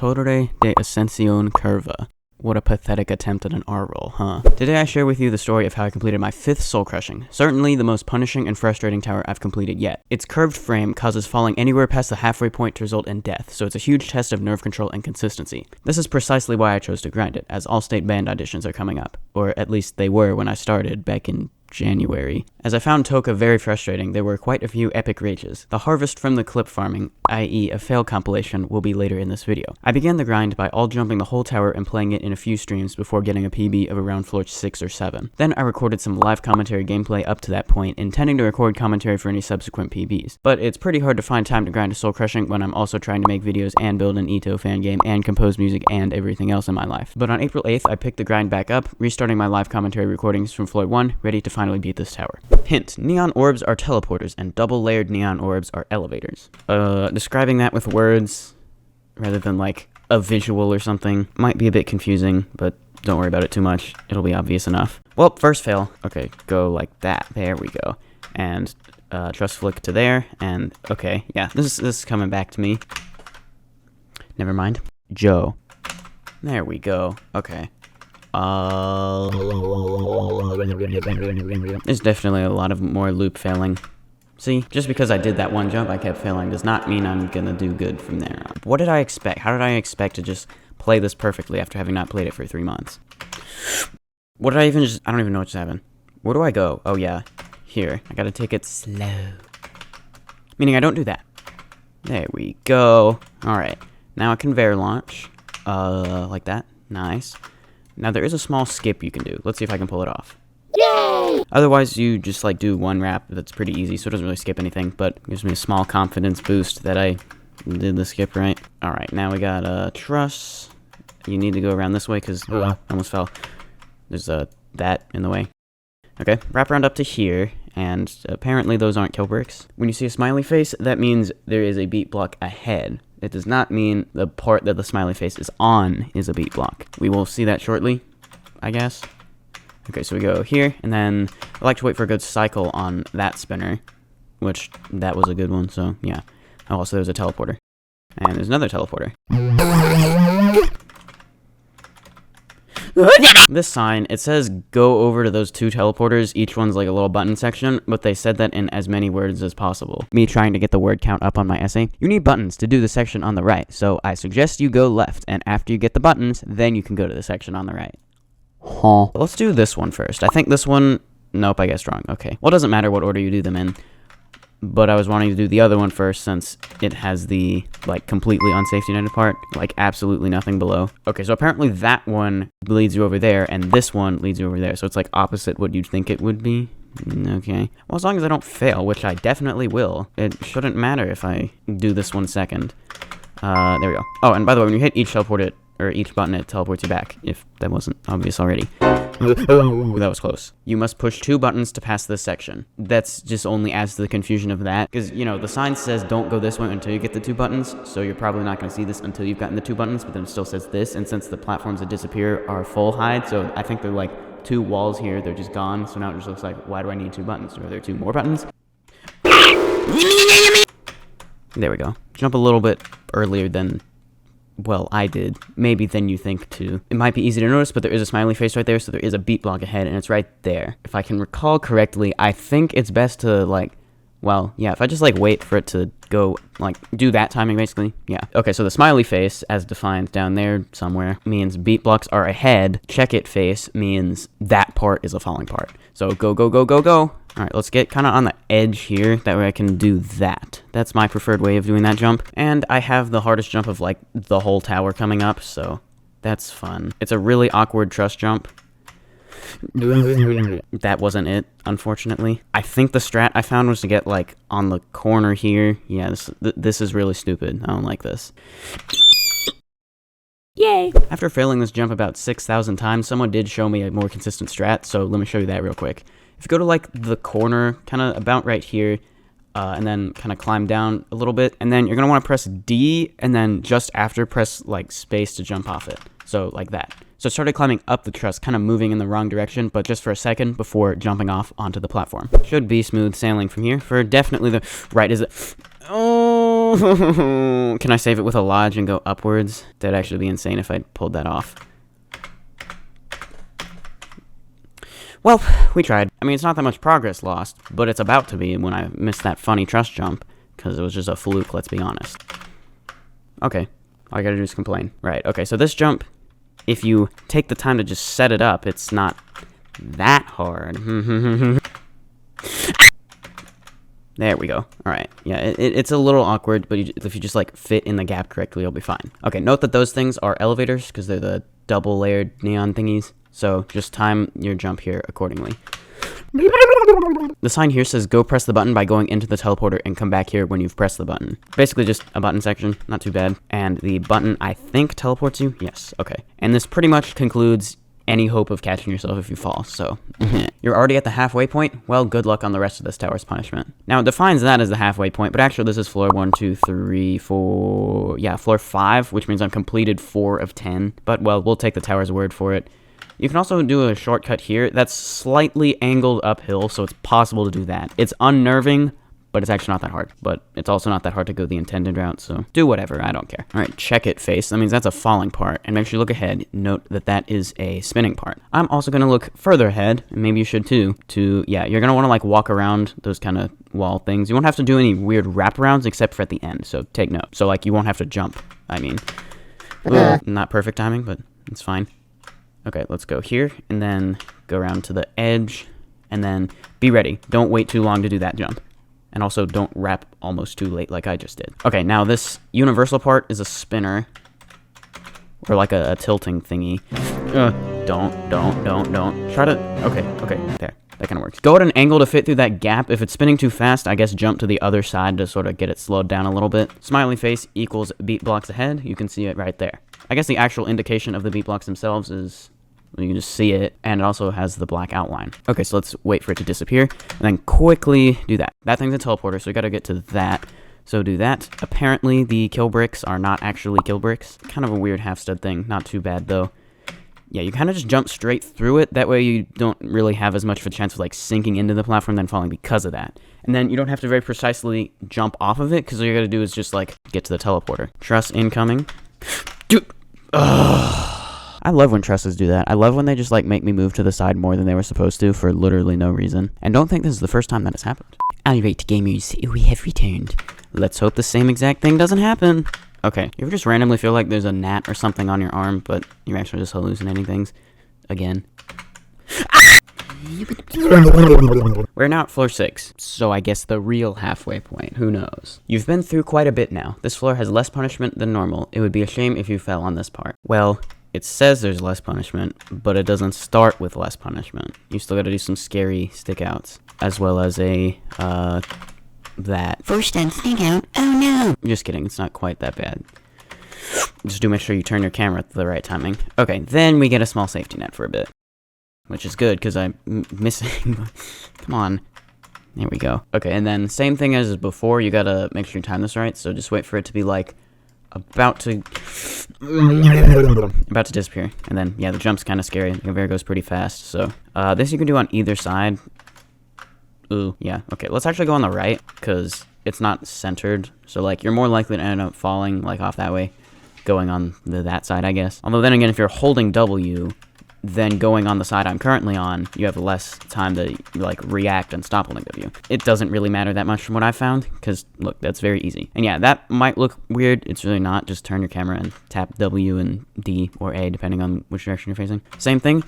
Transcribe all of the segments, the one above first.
Torre de Ascensión Curva. What a pathetic attempt at an R roll, huh? Today I share with you the story of how I completed my 5th soul crushing, certainly the most punishing and frustrating tower I've completed yet. Its curved frame causes falling anywhere past the halfway point to result in death, so it's a huge test of nerve control and consistency. This is precisely why I chose to grind it, as all state band auditions are coming up, or at least they were when I started back in January. As I found Toka very frustrating, there were quite a few epic rages. The harvest from the clip farming, i.e. a fail compilation, will be later in this video. I began the grind by all jumping the whole tower and playing it in a few streams before getting a PB of around floor 6 or 7. Then I recorded some live commentary gameplay up to that point, intending to record commentary for any subsequent PBs. But it's pretty hard to find time to grind a soul crushing when I'm also trying to make videos and build an EToH fan game and compose music and everything else in my life. But on April 8th, I picked the grind back up, restarting my live commentary recordings from floor 1, ready to finally beat this tower. Hint, neon orbs are teleporters and double-layered neon orbs are elevators. Describing that with words rather than like a visual or something might be a bit confusing, but don't worry about it too much. It'll be obvious enough. Well, first fail. Okay, go like that. There we go. And trust flick to there, and okay, yeah, this is coming back to me. Never mind. Joe. There we go. Okay. There's definitely a lot of more loop failing. See, just because I did that one jump I kept failing does not mean I'm gonna do good from there on. What did I expect? How did I expect to just play this perfectly after having not played it for 3 months? What did I even I don't even know what just happened. Where do I go? Oh yeah, here. I gotta take it slow. Meaning I don't do that. There we go. Alright, now a conveyor launch. Like that. Nice. Now there is a small skip you can do. Let's see if I can pull it off. Yay! Otherwise you just like do one wrap that's pretty easy, so it doesn't really skip anything, but gives me a small confidence boost that I did the skip right. Alright, now we got a truss. You need to go around this way because I almost fell. There's that in the way. Okay, wrap around up to here, and apparently those aren't kill bricks. When you see a smiley face, that means there is a beat block ahead. It does not mean the part that the smiley face is on is a beat block. We will see that shortly, I guess. Okay, so we go here, and then I like to wait for a good cycle on that spinner, which that was a good one, so yeah. Oh, also there's a teleporter. And there's another teleporter. This sign, it says go over to those 2 teleporters, each one's like a little button section, but they said that in as many words as possible. Me trying to get the word count up on my essay. You need buttons to do the section on the right, so I suggest you go left, and after you get the buttons, then you can go to the section on the right. Huh. Let's do this one first. I think this one, nope, I guessed wrong. Okay, well it doesn't matter what order you do them in. But I was wanting to do the other one first since it has the, like, completely unsafety netted part, like, absolutely nothing below. Okay, so apparently that one leads you over there, and this one leads you over there, so it's, like, opposite what you'd think it would be. Okay. Well, as long as I don't fail, which I definitely will, it shouldn't matter if I do this one second. There we go. Oh, and by the way, when you hit each teleport or each button, it teleports you back, if that wasn't obvious already. Ooh, that was close. You must push 2 buttons to pass this section. That's just only adds to the confusion of that. Because, you know, the sign says don't go this way until you get the 2 buttons, so you're probably not going to see this until you've gotten the 2 buttons, but then it still says this, and since the platforms that disappear are full hide, so I think they're like 2 walls here, they're just gone, so now it just looks like, why do I need 2 buttons? Are there 2 more buttons? There we go. Jump a little bit earlier than... well, I did. Maybe than you think, too. It might be easy to notice, but there is a smiley face right there, so there is a beat block ahead, and it's right there. If I can recall correctly, I think it's best to, like, well, yeah, if I just, like, wait for it to go, like, do that timing, basically, yeah. Okay, so the smiley face, as defined down there somewhere, means beat blocks are ahead. Check it face means that part is a falling part. So go, go, go, go, go. All right, let's get kind of on the edge here. That way I can do that. That's my preferred way of doing that jump. And I have the hardest jump of, like, the whole tower coming up, so that's fun. It's a really awkward truss jump. That wasn't it, unfortunately. I think the strat I found was to get, like, on the corner here. Yeah, this is really stupid. I don't like this. Yay! After failing this jump about 6,000 times, someone did show me a more consistent strat, so let me show you that real quick. If you go to, like, the corner, kind of about right here, and then kind of climb down a little bit, and then you're going to want to press D, and then just after press, like, space to jump off it. So, like that. So it started climbing up the truss, kind of moving in the wrong direction, but just for a second before jumping off onto the platform. Should be smooth sailing from here for definitely the right is it. Oh! Oh, can I save it with a lodge and go upwards? That'd actually be insane if I pulled that off. Well, we tried. I mean, it's not that much progress lost, but it's about to be when I missed that funny trust jump, because it was just a fluke, let's be honest. Okay, all I gotta do is complain. Right, okay, so this jump, if you take the time to just set it up, it's not that hard. There we go. Alright, yeah, it's a little awkward, but if you just, like, fit in the gap correctly, you'll be fine. Okay, note that those things are elevators, because they're the double-layered neon thingies. So, just time your jump here accordingly. The sign here says go press the button by going into the teleporter and come back here when you've pressed the button. Basically just a button section, not too bad. And the button, I think, teleports you? Yes, okay. And this pretty much concludes any hope of catching yourself if you fall, so. You're already at the halfway point? Well, good luck on the rest of this tower's punishment. Now, it defines that as the halfway point, but actually this is floor 1, 2, 3, 4... Yeah, floor 5, which means I've completed 4 of 10. But, well, we'll take the tower's word for it. You can also do a shortcut here that's slightly angled uphill, so it's possible to do that. It's unnerving, but it's actually not that hard. But it's also not that hard to go the intended route, so do whatever, I don't care. Alright, check it face. That means that's a falling part, and make sure you look ahead. Note that that is a spinning part. I'm also going to look further ahead, and maybe you should too, yeah, you're going to want to like walk around those kind of wall things. You won't have to do any weird wraparounds except for at the end, so take note. So like you won't have to jump, I mean. Not perfect timing, but it's fine. Okay, let's go here, and then go around to the edge, and then be ready. Don't wait too long to do that jump. And also, don't wrap almost too late like I just did. Okay, now this universal part is a spinner. Or like a tilting thingy. Don't. Try to... Okay, there. That kind of works. Go at an angle to fit through that gap. If it's spinning too fast, I guess jump to the other side to sort of get it slowed down a little bit. Smiley face equals beat blocks ahead. You can see it right there. I guess the actual indication of the beat blocks themselves is... You can just see it, and it also has the black outline. Okay, so let's wait for it to disappear, and then quickly do that. That thing's a teleporter, so we gotta get to that. So do that. Apparently, the kill bricks are not actually kill bricks. Kind of a weird half-stud thing. Not too bad, though. Yeah, you kind of just jump straight through it. That way you don't really have as much of a chance of, like, sinking into the platform than falling because of that. And then you don't have to very precisely jump off of it, because all you gotta do is just, like, get to the teleporter. Truss incoming. Dude! Ugh. I love when trusses do that. I love when they just, like, make me move to the side more than they were supposed to for literally no reason. And don't think this is the first time that has happened. Alright, gamers, we have returned. Let's hope the same exact thing doesn't happen. Okay, you ever just randomly feel like there's a gnat or something on your arm, but you're actually just hallucinating things? Again. We're now at floor 6, so I guess the real halfway point, who knows. You've been through quite a bit now. This floor has less punishment than normal. It would be a shame if you fell on this part. Well... It says there's less punishment, but it doesn't start with less punishment. You still gotta do some scary stick-outs, as well as a, that. First time stick-out, oh no! Just kidding, it's not quite that bad. Just do make sure you turn your camera at the right timing. Okay, then we get a small safety net for a bit. Which is good, because I'm missing... Come on. There we go. Okay, and then same thing as before, you gotta make sure you time this right, so just wait for it to be, like, about to disappear. And then, yeah, the jump's kind of scary. The conveyor goes pretty fast, so. This you can do on either side. Ooh, yeah, okay. Let's actually go on the right, because it's not centered. So, like, you're more likely to end up falling, like, off that way. Going on that side, I guess. Although, then again, if you're holding W, then going on the side I'm currently on, you have less time to, like, react and stop holding W. It doesn't really matter that much from what I've found, because, look, that's very easy. And yeah, that might look weird. It's really not. Just turn your camera and tap W and D or A, depending on which direction you're facing. Same thing.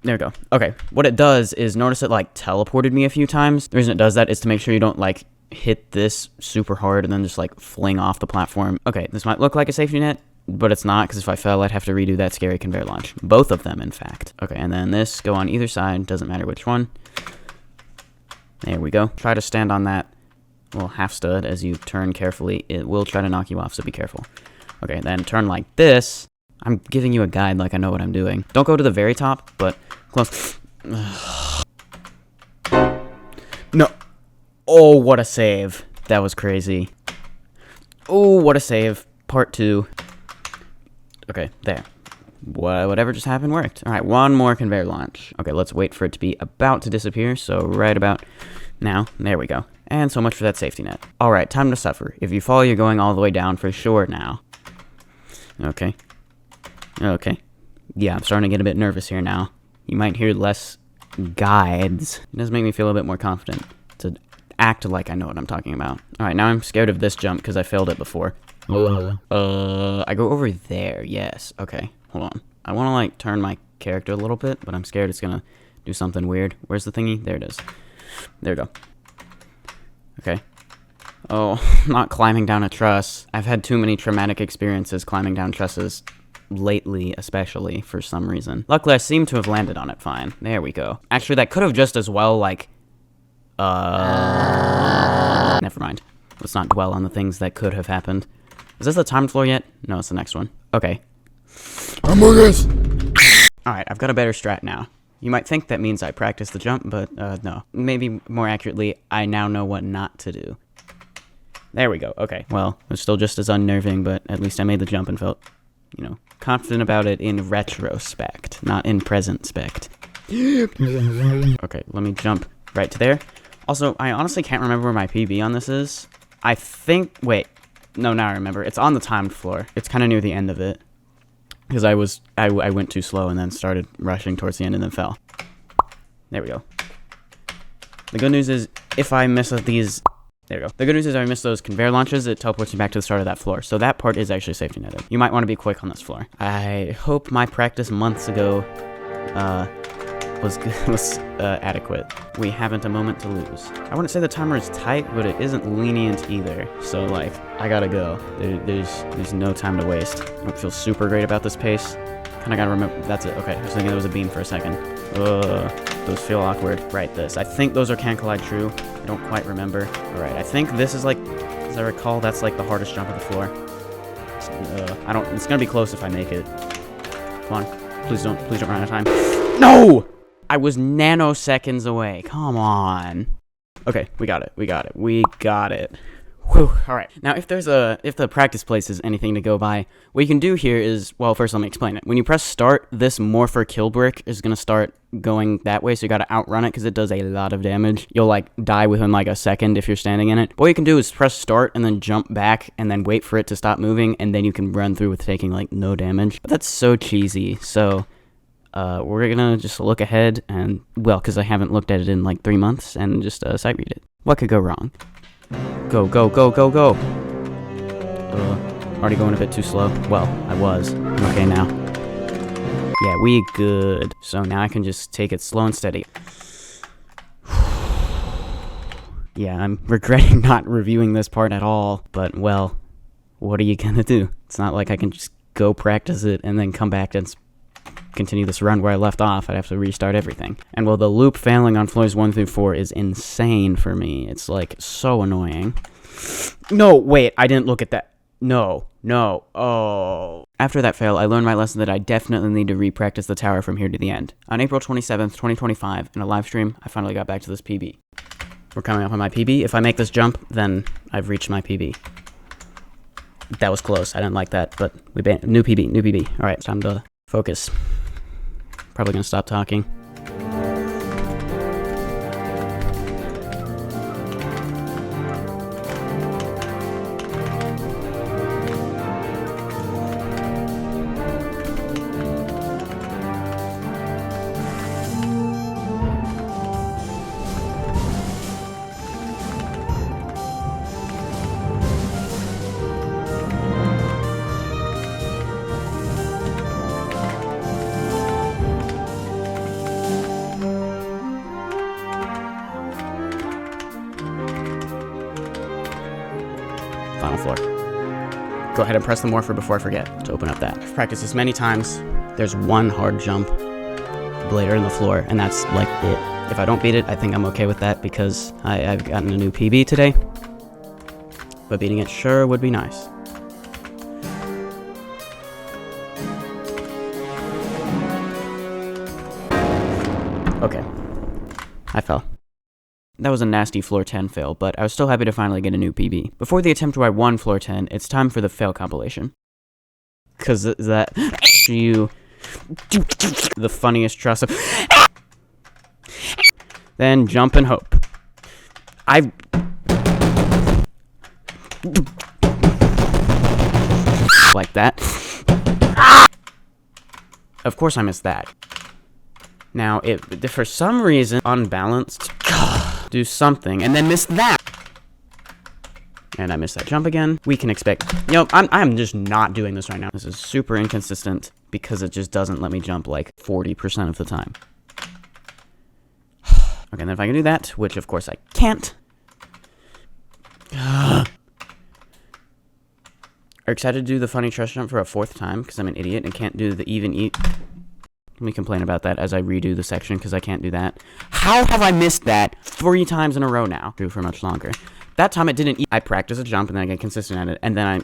There we go. Okay, what it does is, notice it, like, teleported me a few times. The reason it does that is to make sure you don't, like, hit this super hard and then just, like, fling off the platform. Okay, this might look like a safety net, but it's not, because if I fell, I'd have to redo that scary conveyor launch. Both of them, in fact. Okay, and then this, go on either side, doesn't matter which one. There we go. Try to stand on that little half stud as you turn carefully. It will try to knock you off, so be careful. Okay, then turn like this. I'm giving you a guide like I know what I'm doing. Don't go to the very top, but close. No. Oh, what a save. That was crazy. Oh, what a save. Part 2. Okay, there. Whatever just happened worked. Alright, one more conveyor launch. Okay, let's wait for it to be about to disappear. So right about Now, there we go. And so much for that safety net. Alright, time to suffer. If you fall, you're going all the way down for sure now. Okay. Okay. Yeah, I'm starting to get a bit nervous here now. You might hear less guides. It does make me feel a bit more confident to act like I know what I'm talking about. Alright, now I'm scared of this jump because I failed it before. I go over there, yes. Okay, hold on. I want to, like, turn my character a little bit, but I'm scared it's gonna do something weird. Where's the thingy? There it is. There we go. Okay. Oh, not climbing down a truss. I've had too many traumatic experiences climbing down trusses lately, especially, for some reason. Luckily, I seem to have landed on it fine. There we go. Actually, that could have just as well, like, never mind. Let's not dwell on the things that could have happened. Is this the timed floor yet? No, it's the next one. Okay. Among Us! Alright, I've got a better strat now. You might think that means I practiced the jump, but, no. Maybe more accurately, I now know what not to do. There we go. Okay. Well, it was still just as unnerving, but at least I made the jump and felt, you know, confident about it in retrospect, not in present spect. Okay, let me jump right to there. Also, I honestly can't remember where my PB on this is. I think, wait. No, now I remember. It's on the timed floor. It's kind of near the end of it. Because I went too slow and then started rushing towards the end and then fell. There we go. The good news is, if I miss these... There we go. The good news is if I miss those conveyor launches, it teleports me back to the start of that floor. So that part is actually safety netted. You might want to be quick on this floor. I hope my practice months ago was adequate. We haven't a moment to lose. I wouldn't say the timer is tight, but it isn't lenient either. So, like, I gotta go. There's no time to waste. I don't feel super great about this pace. Kinda gotta remember. That's it. Okay, I was thinking there was a beam for a second. Those feel awkward. Right, this. I think those are can collide true. I don't quite remember. Alright, I think this is like, as I recall, that's like the hardest jump of the floor. It's gonna be close if I make it. Come on. Please don't run out of time. No! I was nanoseconds away. Come on. Okay, we got it. Whew. Alright. Now, if the practice place is anything to go by, what you can do here is, well, first let me explain it. When you press start, this morpher kill brick is going to start going that way, so you got to outrun it because it does a lot of damage. You'll, like, die within, like, a second if you're standing in it. What you can do is press start and then jump back and then wait for it to stop moving, and then you can run through with taking, like, no damage. But that's so cheesy, so... we're gonna just look ahead and, well, because I haven't looked at it in like 3 months, and just sight read it. What could go wrong? Go, go, go, go, go! Already going a bit too slow. Well, I was. I'm okay now. Yeah, we good. So now I can just take it slow and steady. Yeah, I'm regretting not reviewing this part at all, but, well, what are you gonna do? It's not like I can just go practice it and then come back and continue this run where I left off. I'd have to restart everything. And while the loop failing on floors 1 through 4 is insane for me, it's like so annoying. No, wait, I didn't look at that. No, oh. After that fail, I learned my lesson that I definitely need to re-practice the tower from here to the end. On April 27th, 2025, in a live stream, I finally got back to this PB. We're coming up on my PB. If I make this jump, then I've reached my PB. That was close. I didn't like that, but new PB. All right, it's time to focus. Probably gonna stop talking. Final floor. Go ahead and press the morpher before I forget to open up that. I've practiced this many times. There's one hard jump later in the floor, and that's like it. If I don't beat it, I think I'm okay with that because I've gotten a new PB today. But beating it sure would be nice. Okay. I fell. That was a nasty floor 10 fail, but I was still happy to finally get a new PB. Before the attempt where I won floor 10, it's time for the fail compilation. Cause that you the funniest truss of then jump and hope. Like that. Of course I missed that. Now, for some reason, unbalanced, do something, and then miss that. And I missed that jump again. We can expect, I'm just not doing this right now. This is super inconsistent because it just doesn't let me jump like 40% of the time. Okay, then if I can do that, which of course I can't. Are you excited to do the funny trust jump for a 4th time? Because I'm an idiot and can't do the even eat. Let me complain about that as I redo the section because I can't do that. How have I missed that 3 times in a row now? Do for much longer. That time it didn't eat. I practice a jump and then I get consistent at it. And then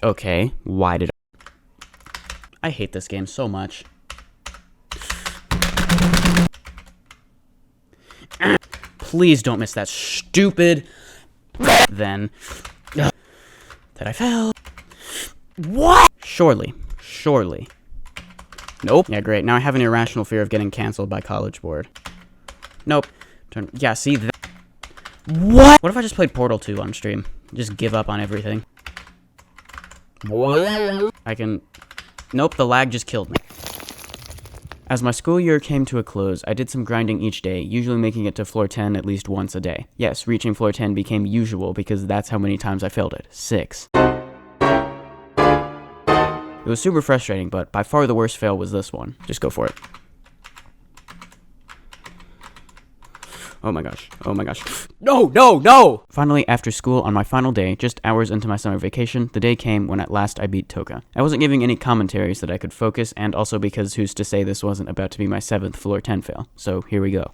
Okay, why did I hate this game so much. Please don't miss that stupid then that I fell. What? Surely. Nope. Yeah, great. Now I have an irrational fear of getting canceled by College Board. Nope. Yeah, see that. What? What if I just played Portal 2 on stream? Just give up on everything. I can... Nope, the lag just killed me. As my school year came to a close, I did some grinding each day, usually making it to floor 10 at least once a day. Yes, reaching floor 10 became usual because that's how many times I failed it. 6. It was super frustrating, but by far the worst fail was this one. Just go for it. Oh my gosh. No! Finally, after school on my final day, just hours into my summer vacation, the day came when at last I beat Toka. I wasn't giving any commentaries that I could focus, and also because who's to say this wasn't about to be my 7th floor 10 fail. So here we go.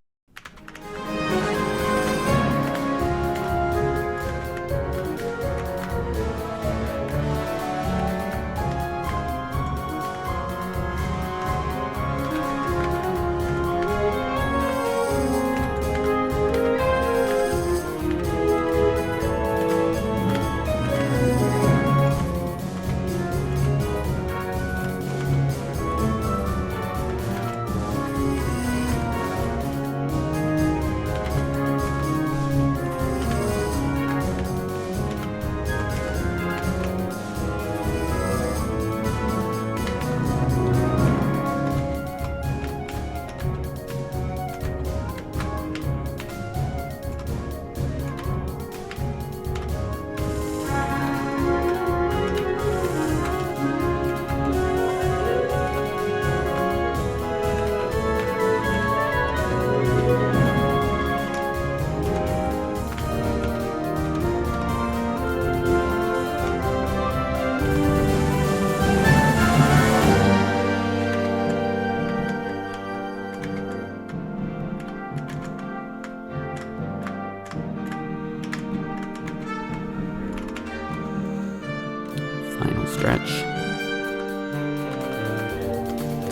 Final stretch.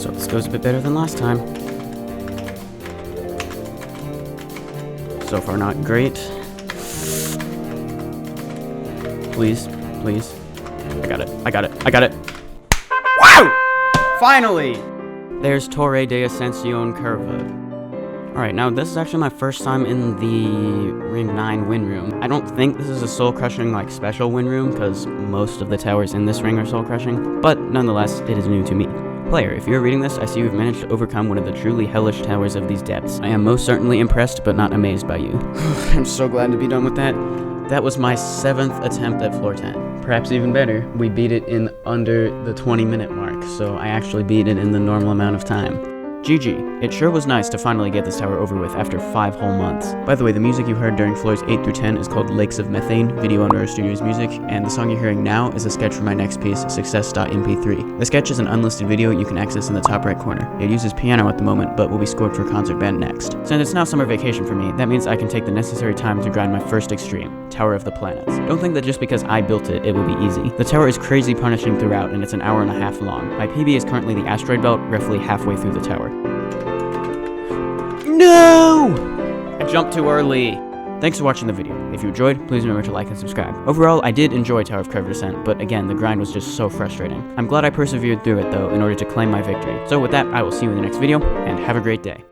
So this goes a bit better than last time. So far not great. Please. I got it. Wow! Finally! There's Torre de Ascension Curva. Alright, now this is actually my first time in the Ring 9 win room. I don't think this is a soul-crushing, like, special win room, because most of the towers in this ring are soul-crushing, but nonetheless, it is new to me. Player, if you're reading this, I see you've managed to overcome one of the truly hellish towers of these depths. I am most certainly impressed, but not amazed by you. I'm so glad to be done with that. That was my 7th attempt at floor 10. Perhaps even better, we beat it in under the 20-minute mark, so I actually beat it in the normal amount of time. GG. It sure was nice to finally get this tower over with after 5 whole months. By the way, the music you heard during floors 8 through 10 is called Lakes of Methane, video on Roro Studios music, and the song you're hearing now is a sketch from my next piece, Success.mp3. The sketch is an unlisted video you can access in the top right corner. It uses piano at the moment, but will be scored for concert band next. Since it's now summer vacation for me, that means I can take the necessary time to grind my first extreme, Tower of the Planets. Don't think that just because I built it, it will be easy. The tower is crazy punishing throughout, and it's an hour and a half long. My PB is currently the asteroid belt, roughly halfway through the tower. No! I jumped too early. Thanks for watching the video. If you enjoyed, please remember to like and subscribe. Overall, I did enjoy Tower of Curved Ascent, but again, the grind was just so frustrating. I'm glad I persevered through it though, in order to claim my victory. So with that, I will see you in the next video, and have a great day.